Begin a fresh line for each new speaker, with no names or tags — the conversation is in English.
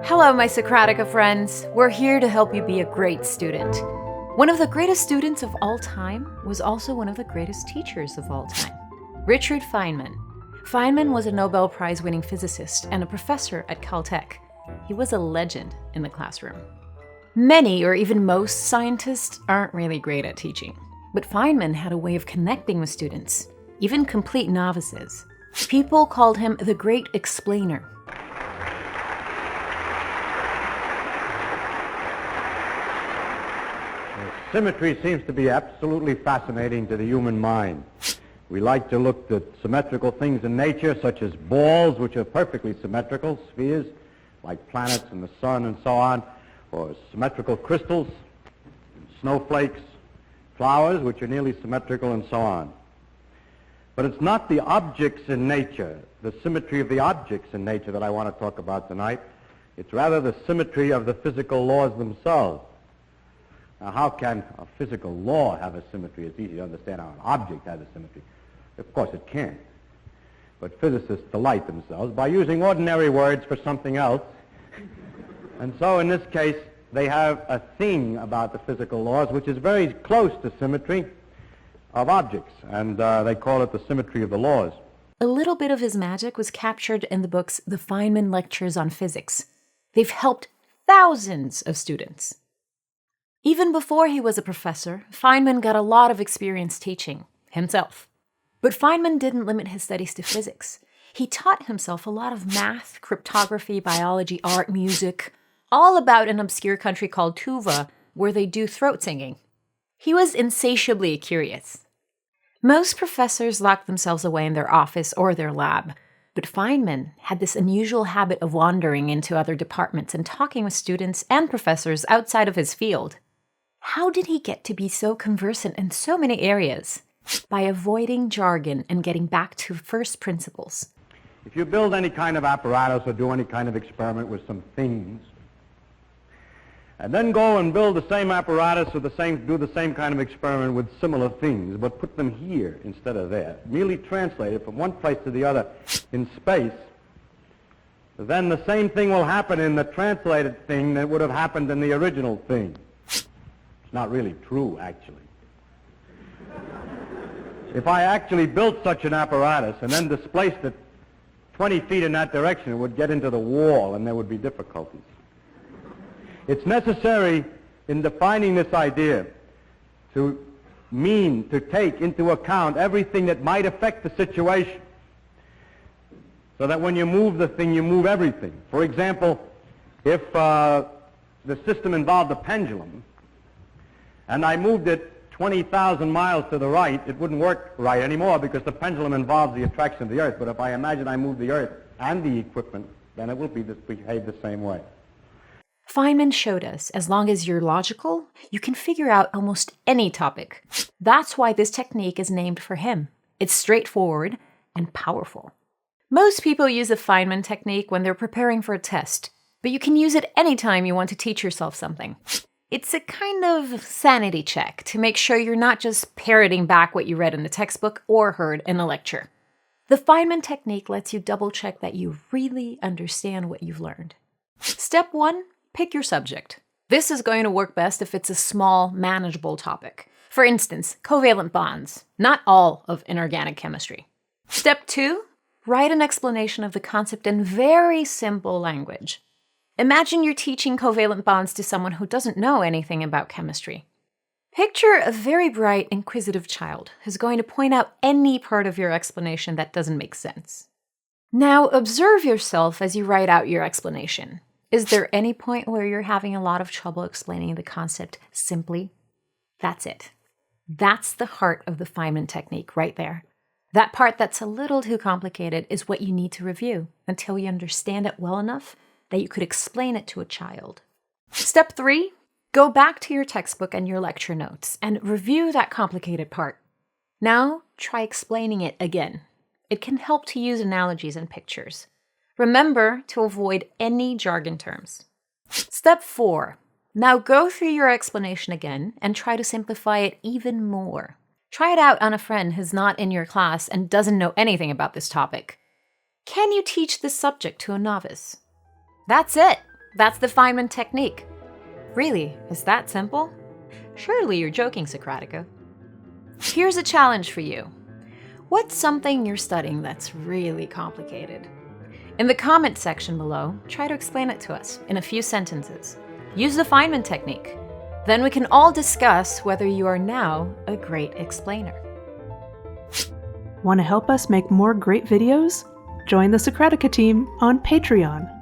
Hello, my Socratica friends. We're here to help you be a great student. One of the greatest students of all time was also one of the greatest teachers of all time, Richard Feynman. Feynman was a Nobel Prize-winning physicist and a professor at Caltech. He was a legend in the classroom. Many, or even most, scientists aren't really great at teaching, but Feynman had a way of connecting with students, even complete novices. People called him the Great Explainer.
Symmetry seems to be absolutely fascinating to the human mind. We like to look at symmetrical things in nature, such as balls, which are perfectly symmetrical, spheres, like planets and the sun and so on, or symmetrical crystals, snowflakes, flowers, which are nearly symmetrical, and so on. But it's not the objects in nature, the symmetry of the objects in nature that I want to talk about tonight. It's rather the symmetry of the physical laws themselves. Now, how can a physical law have a symmetry? It's easy to understand how an object has a symmetry. Of course it can't. But physicists delight themselves by using ordinary words for something else. And so in this case, they have a thing about the physical laws which is very close to symmetry of objects, and they call it the symmetry of the laws.
A little bit of his magic was captured in the books The Feynman Lectures on Physics. They've helped thousands of students. Even before he was a professor, Feynman got a lot of experience teaching himself. But Feynman didn't limit his studies to physics. He taught himself a lot of math, cryptography, biology, art, music, all about an obscure country called Tuva, where they do throat singing. He was insatiably curious. Most professors locked themselves away in their office or their lab, but Feynman had this unusual habit of wandering into other departments and talking with students and professors outside of his field. How did he get to be so conversant in so many areas? By avoiding jargon and getting back to first principles.
If you build any kind of apparatus or do any kind of experiment with some things, and then go and build the same apparatus or do the same kind of experiment with similar things, but put them here instead of there, merely translate it from one place to the other in space, then the same thing will happen in the translated thing that would have happened in the original thing. It's not really true, actually. If I actually built such an apparatus and then displaced it 20 feet in that direction, it would get into the wall and there would be difficulties. It's necessary in defining this idea to take into account everything that might affect the situation, so that when you move the thing, you move everything. For example, if the system involved a pendulum, and I moved it 20,000 miles to the right, it wouldn't work right anymore because the pendulum involves the attraction of the Earth. But if I imagine I move the Earth and the equipment, then it will behave the same way.
Feynman showed us, as long as you're logical, you can figure out almost any topic. That's why this technique is named for him. It's straightforward and powerful. Most people use the Feynman technique when they're preparing for a test, but you can use it anytime you want to teach yourself something. It's a kind of sanity check to make sure you're not just parroting back what you read in the textbook or heard in a lecture. The Feynman technique lets you double-check that you really understand what you've learned. Step 1, pick your subject. This is going to work best if it's a small, manageable topic. For instance, covalent bonds, not all of inorganic chemistry. Step 2, write an explanation of the concept in very simple language. Imagine you're teaching covalent bonds to someone who doesn't know anything about chemistry. Picture a very bright, inquisitive child who's going to point out any part of your explanation that doesn't make sense. Now observe yourself as you write out your explanation. Is there any point where you're having a lot of trouble explaining the concept simply? That's it. That's the heart of the Feynman technique right there. That part that's a little too complicated is what you need to review until you understand it well enough that you could explain it to a child. Step 3, go back to your textbook and your lecture notes and review that complicated part. Now, try explaining it again. It can help to use analogies and pictures. Remember to avoid any jargon terms. Step 4, now go through your explanation again and try to simplify it even more. Try it out on a friend who's not in your class and doesn't know anything about this topic. Can you teach this subject to a novice? That's it. That's the Feynman Technique. Really, is that simple? Surely you're joking, Socratica. Here's a challenge for you. What's something you're studying that's really complicated? In the comment section below, try to explain it to us in a few sentences. Use the Feynman Technique. Then we can all discuss whether you are now a great explainer.
Want to help us make more great videos? Join the Socratica team on Patreon.